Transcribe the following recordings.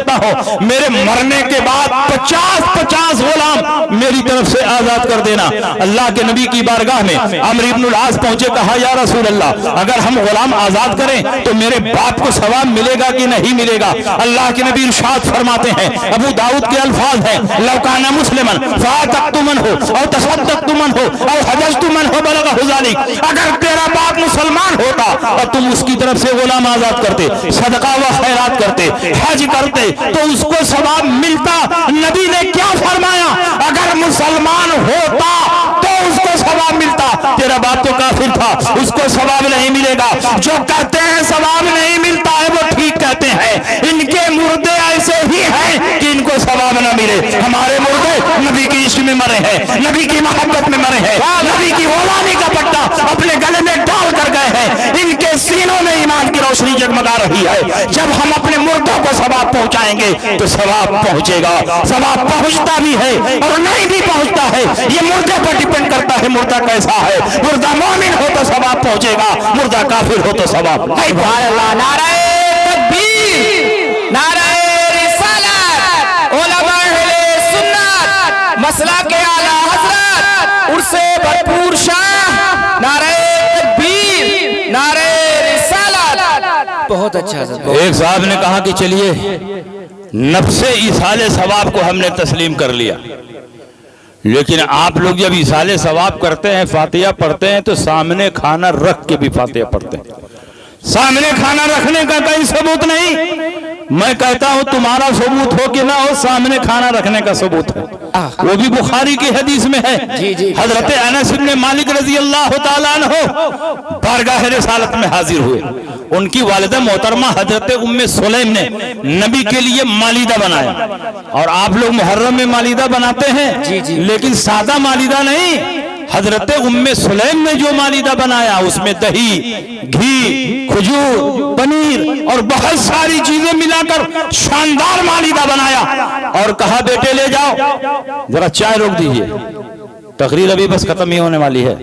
کرتا ہوں میرے مرنے کے بعد 50 غلام میری طرف سے آزاد کر دینا۔ اللہ کے نبی کی بارگاہ میں عمرو بن العاص پہنچے، کہا یا رسول اللہ اگر ہم غلام آزاد کریں تو میرے باپ کو ثواب ملے گا کہ نہیں ملے گا؟ اللہ کے نبی ارشاد فرماتے ہیں، ابو داؤد کے الفاظ ہیں، لو کان مسلما فاتقت منه او تصدقت منه او حججت منه بلغه ذلك، اگر تیرا باپ مسلمان ہوتا اور تم اس کی طرف سے غلام آزاد کرتے، صدقہ و خیرات کرتے، حج کرتے تو اس کو ثواب ملتا۔ نبی نے کیا فرمایا؟ اگر مسلمان ہوتا تو اس کو ثواب ملتا، تیرا باپ تو کافر تھا اس کو ثواب نہیں ملے گا۔ جو کہتے ہیں ثواب نہیں ملتا ہے وہ ٹھیک کہتے ہیں، ان کے مردے ایسے ہی ہیں کہ ان کو ثواب نہ ملے۔ ہمارے مردے نبی کی عشق میں مرے ہیں، نبی کی محبت میں مرے ہیں، نبی کی غلامی کا پٹا اپنے گلے میں ڈال کر گئے ہیں، ان کے سینوں میں ایمان کی روشنی جگمگا رہی ہے۔ جب ہم اپنے مردوں کو ثواب پہنچائیں گے تو ثواب پہنچے گا۔ ثواب پہنچتا بھی ہے اور نہیں بھی پہنچتا ہے، یہ مردے پر ڈیپینڈ کرتا ہے مردہ کیسا ہے۔ مردہ مومن ہو تو ثواب پہنچے گا، مردہ کافر ہو تو ثواب نہیں پہنچے گا۔ نعرہ تکبیر، نعرہ رسالت، علماء اہل سنت، مسلک اعلی حضرت، عرص بھرپور شاہ، نعرہ تکبیر، نعرہ رسالت۔ بہت اچھا حضرت۔ ایک صاحب نے کہا کہ چلیے نفس ایصال ثواب کو ہم نے تسلیم کر لیا، لیکن آپ لوگ جب ایصال ثواب کرتے ہیں، فاتحہ پڑھتے ہیں تو سامنے کھانا رکھ کے بھی فاتحہ پڑھتے ہیں۔ سامنے کھانا رکھنے کا کوئی ثبوت نہیں۔ میں کہتا ہوں تمہارا ثبوت ہو کہ نہ ہو، سامنے کھانا رکھنے کا ثبوت ہے، وہ بھی بخاری کی حدیث میں ہے۔ حضرت انس بن مالک رضی اللہ تعالیٰ عنہ بارگاہ رسالت میں حاضر ہوئے، ان کی والدہ محترمہ حضرت ام سلیم نے نبی کے لیے مالیدہ بنایا، اور آپ لوگ محرم میں مالیدہ بناتے ہیں لیکن سادہ مالیدہ نہیں، حضرت ام سلیم نے جو مالیدہ بنایا اس میں دہی، گھی، کھجور، پنیر اور بہت ساری چیزیں ملا کر شاندار مالیدہ بنایا، اور کہا بیٹے لے جاؤ ذرا چائے روک دیجئے، تقریر ابھی بس ختم ہی ہونے والی ہے۔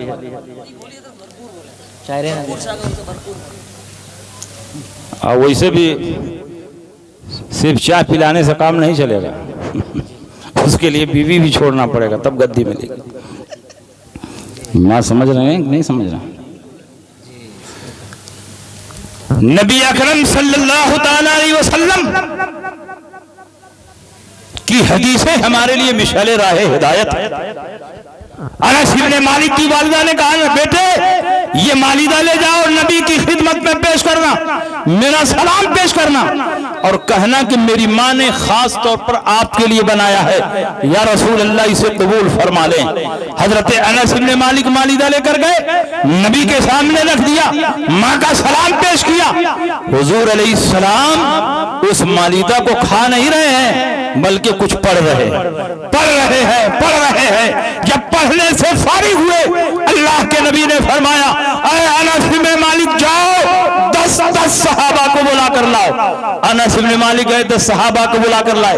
ویسے بھی صرف چائے پلانے سے کام نہیں چلے گا، اس کے لیے بیوی بھی چھوڑنا پڑے گا تب گدی ملے گی۔ ماں سمجھ رہے ہیں کہ نہیں سمجھ رہے؟ نبی اکرم صلی اللہ تعالی علیہ وسلم کی حدیثیں ہمارے لیے مشعل راہ ہدایت ہے۔ انس بن مالک کی والدہ نے کہا بیٹے یہ مالیدہ لے جاؤ، نبی کی خدمت میں پیش کرنا، میرا سلام پیش کرنا، اور کہنا کہ میری ماں نے خاص طور پر آپ کے لیے بنایا ہے، یا رسول اللہ اسے قبول فرما لیں۔ حضرت انس بن مالک مالیدہ لے کر گئے، نبی کے سامنے رکھ دیا، ماں کا سلام پیش کیا۔ حضور علیہ السلام اس مالیدہ کو کھا نہیں رہے ہیں بلکہ کچھ پڑھ رہے ہیں۔ جب پڑھنے سے فارغ ہوئے اللہ کے نبی نے فرمایا اے انس بن مالک جاؤ 10 صحابہ کو بلا کر لاؤ۔ انس بن مالک گئے 10 صحابہ کو بلا کر لائے،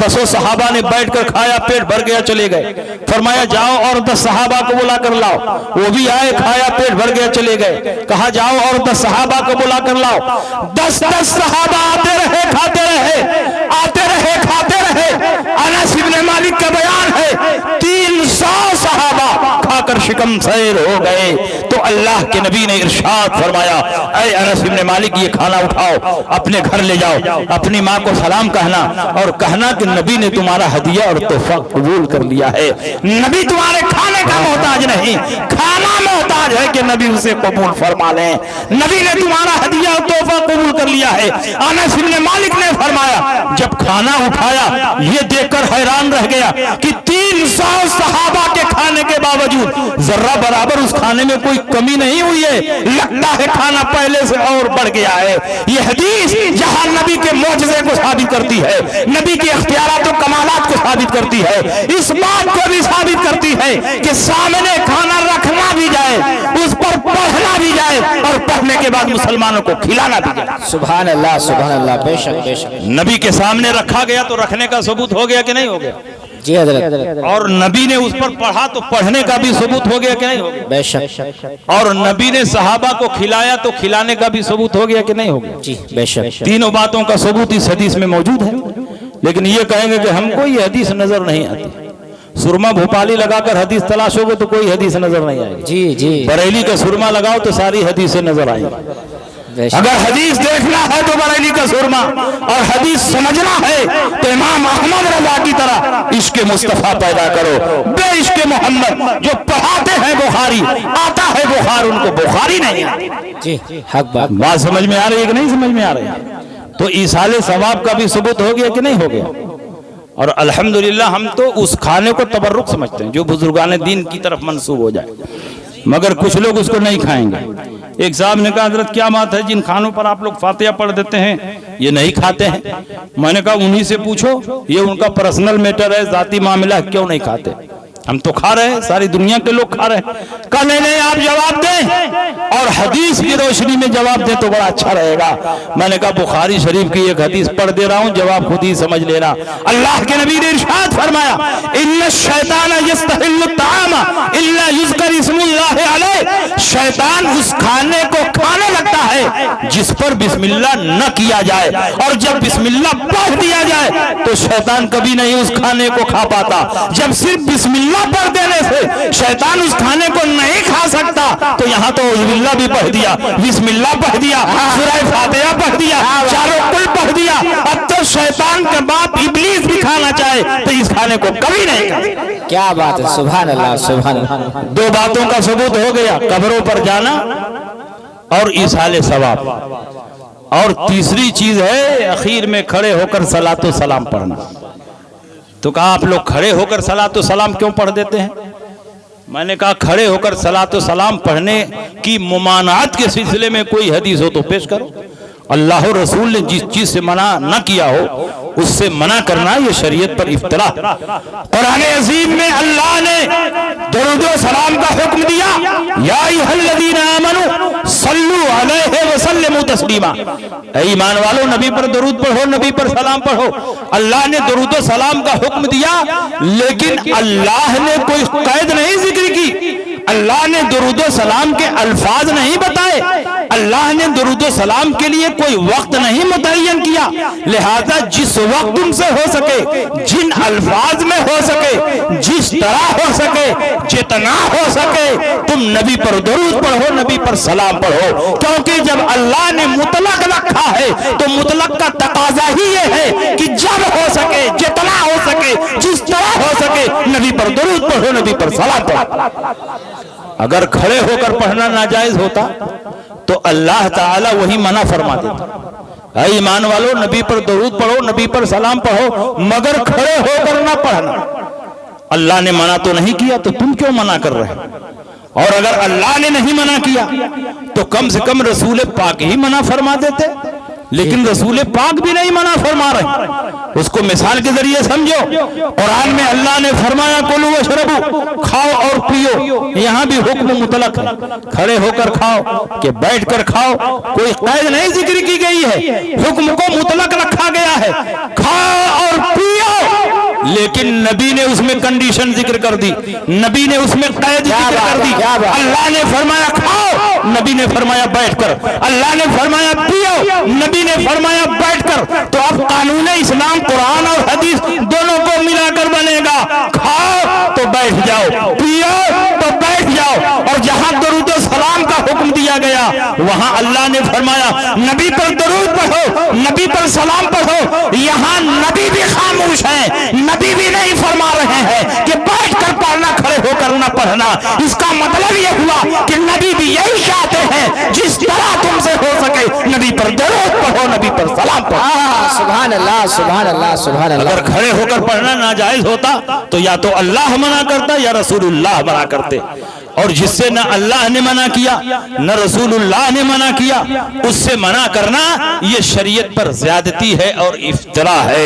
10 صحابہ نے بیٹھ کر کھایا، پیٹ بھر گیا، چلے گئے۔ فرمایا جاؤ اور 10 صحابہ کو بلا کر لاؤ، وہ بھی آئے، کھایا، پیٹ بھر گیا، چلے گئے۔ کہا جاؤ اور 10 صحابہ کو بلا کر لاؤ۔ 10 صحابہ آتے رہے، کھاتے رہے، آتے رہے، کھاتے رہے۔ انس بن مالک کا بیان ہے 300 صحابہ کھا کر شکم سیر ہو گئے، تو اللہ کے نبی نے ارشاد فرمایا اے انس بن مالک یہ کھانا اٹھاؤ، اپنے گھر لے جاؤ، اپنی ماں کو سلام کہنا اور کہنا کہ نبی نے تمہارا ہدیہ اور تحفہ قبول کر لیا ہے۔ نبی تمہارے کھانے کا محتاج نہیں، کھانا محتاج ہے کہ نبی اسے قبول فرما لیں۔ نبی نے تمہارا ہدیہ اور تحفہ قبول کر لیا ہے۔ انس بن مالک نے فرمایا جب کھانا اٹھایا یہ دیکھ کر حیران رہ گیا کہ 300 صحابہ کے کھانے کے باوجود ذرہ برابر اس کھانے میں کوئی کمی نہیں ہوئی ہے، لگتا ہے کھانا پہلے سے اور بڑھ گیا ہے۔ یہ حدیث جہاں نبی کے معجزے کو ثابت کرتی ہے، نبی کے اختیارات و کمالات کو ثابت کرتی ہے، اس بات کو بھی ثابت کرتی ہے کہ سامنے کھانا رکھنا بھی جائے، اس پر پڑھنا بھی جائے، اور پڑھنے کے بعد مسلمانوں کو کھلانا بھی جائے۔ سبحان اللہ، سبحان اللہ، بے شک بے شک۔ نبی کے سامنے رکھا گیا تو رکھنے کا ثبوت ہو گیا کہ نہیں ہو گیا؟ جی حضرت۔ اور نبی نے اس پر پڑھا تو پڑھنے کا بھی ثبوت ہو گیا کہ نہیں ہو گیا؟ بے شک۔ اور نبی نے صحابہ کو کھلایا تو کھلانے کا بھی ثبوت ہو گیا کہ نہیں ہو گیا؟ جی بے شک۔ تینوں باتوں کا ثبوت اس حدیث میں موجود ہے۔ لیکن یہ کہیں گے کہ ہم کو یہ حدیث نظر نہیں آتی. سرما بھوپالی لگا کر حدیث تلاشو گے تو کوئی حدیث نظر نہیں آئے گی. جی جی بریلی کا سرما لگاؤ تو ساری حدیثیں نظر آئیں گی. بے شک. اگر حدیث دیکھنا ہے تو بریلی کا سرما، اور حدیث سمجھنا ہے تو امام احمد رضا کی طرح عشق مصطفیٰ پیدا کرو. بے عشق محمد جو پڑھاتے ہیں بخاری، آتا ہے بخار، ان کو بخاری نہیں آتی. جی حق بات. بات سمجھ میں آ رہی ہے کہ نہیں سمجھ میں آ رہی ہے؟ تو ایصال ثواب کا بھی ثبوت ہو گیا کہ نہیں ہو گیا؟ اور الحمدللہ ہم تو اس کھانے کو تبرک سمجھتے ہیں جو بزرگان دین کی طرف منسوب ہو جائے، مگر کچھ لوگ اس کو نہیں کھائیں گے. ایک صاحب نے کہا حضرت کیا بات ہے جن کھانوں پر آپ لوگ فاتحہ پڑھ دیتے ہیں یہ نہیں کھاتے ہیں؟ میں نے کہا انہی سے پوچھو، یہ ان کا پرسنل میٹر ہے، ذاتی معاملہ، کیوں نہیں کھاتے؟ ہم تو کھا رہے ہیں، ساری دنیا کے لوگ کھا رہے ہیں. کہا نہیں آپ جواب دیں اور حدیث کی روشنی میں جواب دیں تو بڑا اچھا رہے گا. میں نے کہا بخاری شریف کی ایک حدیث پڑھ دے رہا ہوں، جواب خود ہی سمجھ لینا. اللہ کے نبی نے ارشاد فرمایا ان الشیطان یستحل الطعام الا یذکر اسم اللہ علیہ. شیطان اس کھانے کو کھانے لگتا ہے جس پر بسم اللہ نہ کیا جائے، اور جب بسم اللہ پڑھ دیا جائے تو شیطان کبھی نہیں اس کھانے کو کھا پاتا. جب صرف بسم اللہ پڑھ دینے سے شیطان اس کھانے کو نہیں کھا سکتا تو یہاں تو اعوذ باللہ بھی پڑھ دیا، بسم اللہ پڑھ دیا، سورہ فاتحہ پڑھ دیا، چاروں کل پڑھ دیا. اب تو شیطان کا باپ ابلیس بھی کھانا چاہے تو اس کھانے کو کبھی نہیں کھا. کیا بات ہے، سبحان اللہ سبحان اللہ. دو باتوں کا ثبوت ہو گیا، قبروں پر جانا اور ایصال ثواب. اور تیسری چیز ہے اخیر میں کھڑے ہو کر صلاۃ و سلام پڑھنا. تو کہا آپ لوگ کھڑے ہو کر صلاۃ و سلام کیوں پڑھ دیتے ہیں؟ میں نے کہا کھڑے ہو کر صلاۃ و سلام پڑھنے کی ممانعت کے سلسلے میں کوئی حدیث ہو تو پیش کرو. اللہ و رسول نے جس چیز سے منع نہ کیا ہو اس سے منع کرنا یہ شریعت پر افترا. قرآن عظیم میں اللہ نے درود و سلام کا حکم دیا، یا ایھا الذین آمنوا صلوا علیہ وسلموا تسلیما. اے ایمان والو نبی پر درود پڑھو، نبی پر سلام پڑھو. اللہ نے درود و سلام کا حکم دیا لیکن اللہ نے کوئی قید نہیں ذکر کی. اللہ نے درود و سلام کے الفاظ نہیں بتائے، اللہ نے درود و سلام کے لیے کوئی وقت نہیں متعین کیا. لہذا جس وقت تم سے ہو سکے، جن الفاظ میں ہو سکے، جس طرح ہو سکے، جتنا ہو سکے تم نبی پر درود پڑھو، نبی پر سلام پڑھو. کیونکہ جب اللہ نے مطلق رکھا ہے تو مطلق کا تقاضا ہی یہ ہے کہ جب ہو سکے، جتنا ہو سکے، جس طرح ہو سکے نبی پر درود پڑھو، نبی پر سلام پڑھو. اگر کھڑے ہو کر پڑھنا ناجائز ہوتا تو اللہ تعالیٰ وہی منع فرما دیتا. اے ایمان والو نبی پر درود پڑھو، نبی پر سلام پڑھو، مگر کھڑے ہو کر نہ پڑھنا. اللہ نے منع تو نہیں کیا تو تم کیوں منع کر رہے؟ اور اگر اللہ نے نہیں منع کیا تو کم سے کم رسول پاک ہی منع فرما دیتے. لیکن رسول پاک بھی نہیں منع فرما رہے. اس کو مثال کے ذریعے سمجھو. قرآن میں اللہ نے فرمایا کلوا واشربوا، کھاؤ اور پیو. یہاں بھی حکم مطلق ہے، کھڑے ہو کر کھاؤ کہ بیٹھ کر کھاؤ، کوئی قید نہیں ذکر کی گئی ہے. حکم کو مطلق رکھا گیا ہے، کھاؤ اور پیو. لیکن نبی نے اس میں کنڈیشن ذکر کر دی، نبی نے اس میں قید ذکر کر دی. اللہ نے فرمایا کھاؤ، نبی نے فرمایا بیٹھ کر. اللہ نے فرمایا پیو، نبی نے فرمایا بیٹھ کر. تو اب قانون اسلام قرآن اور حدیث دونوں کو ملا کر بنے گا. کھاؤ تو بیٹھ جاؤ، پیو تو بیٹھ جاؤ. اور جہاں درود و سلام کا حکم دیا گیا وہاں اللہ نے فرمایا نبی پر درود پڑھو، نبی پر سلام پڑھو. یہاں نبی بھی خاموش ہے، نبی بھی نہیں فرما رہے ہیں کہ بیٹھ کر پڑھنا، کھڑے ہو کر نہ پڑھنا. اس کا مطلب یہ ہوا کہ نبی بھی یہی چاہتے ہیں جس طرح تم سے ہو سکے نبی پر درود پڑھو، نبی پر سلام پڑھو. سبحان اللہ سبحان اللہ سبحان اللہ. اگر کھڑے ہو کر پڑھنا ناجائز ہوتا تو یا تو اللہ منع کرتا یا رسول اللہ منع کرتے. اور جس سے نہ اللہ نے منع کیا نہ رسول اللہ نے منع کیا اس سے منع کرنا یہ شریعت پر زیادتی ہے اور افترا ہے.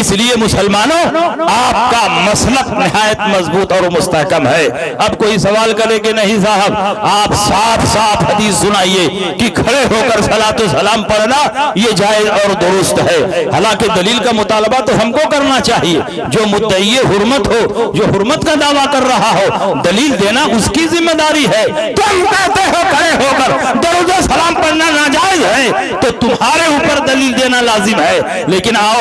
اس لیے مسلمانوں آپ کا مسلک نہایت مضبوط اور مستحکم ہے. اب کوئی سوال کرے کہ نہیں صاحب آپ صاف صاف حدیث سنائیے کہ کھڑے ہو کر صلاۃ و سلام پڑھنا یہ جائز اور درست ہے. حالانکہ دلیل کا مطالبہ تو ہم کو کرنا چاہیے. جو مدعی حرمت ہو، جو حرمت کا دعویٰ کر رہا ہو، دلیل دینا اس کی ذمہ داری ہے. تم کہتے ہو کھڑے ہو کر درود و سلام پڑھنا ناجائز ہے تو تمہارے اوپر دلیل دینا لازم ہے. لیکن آؤ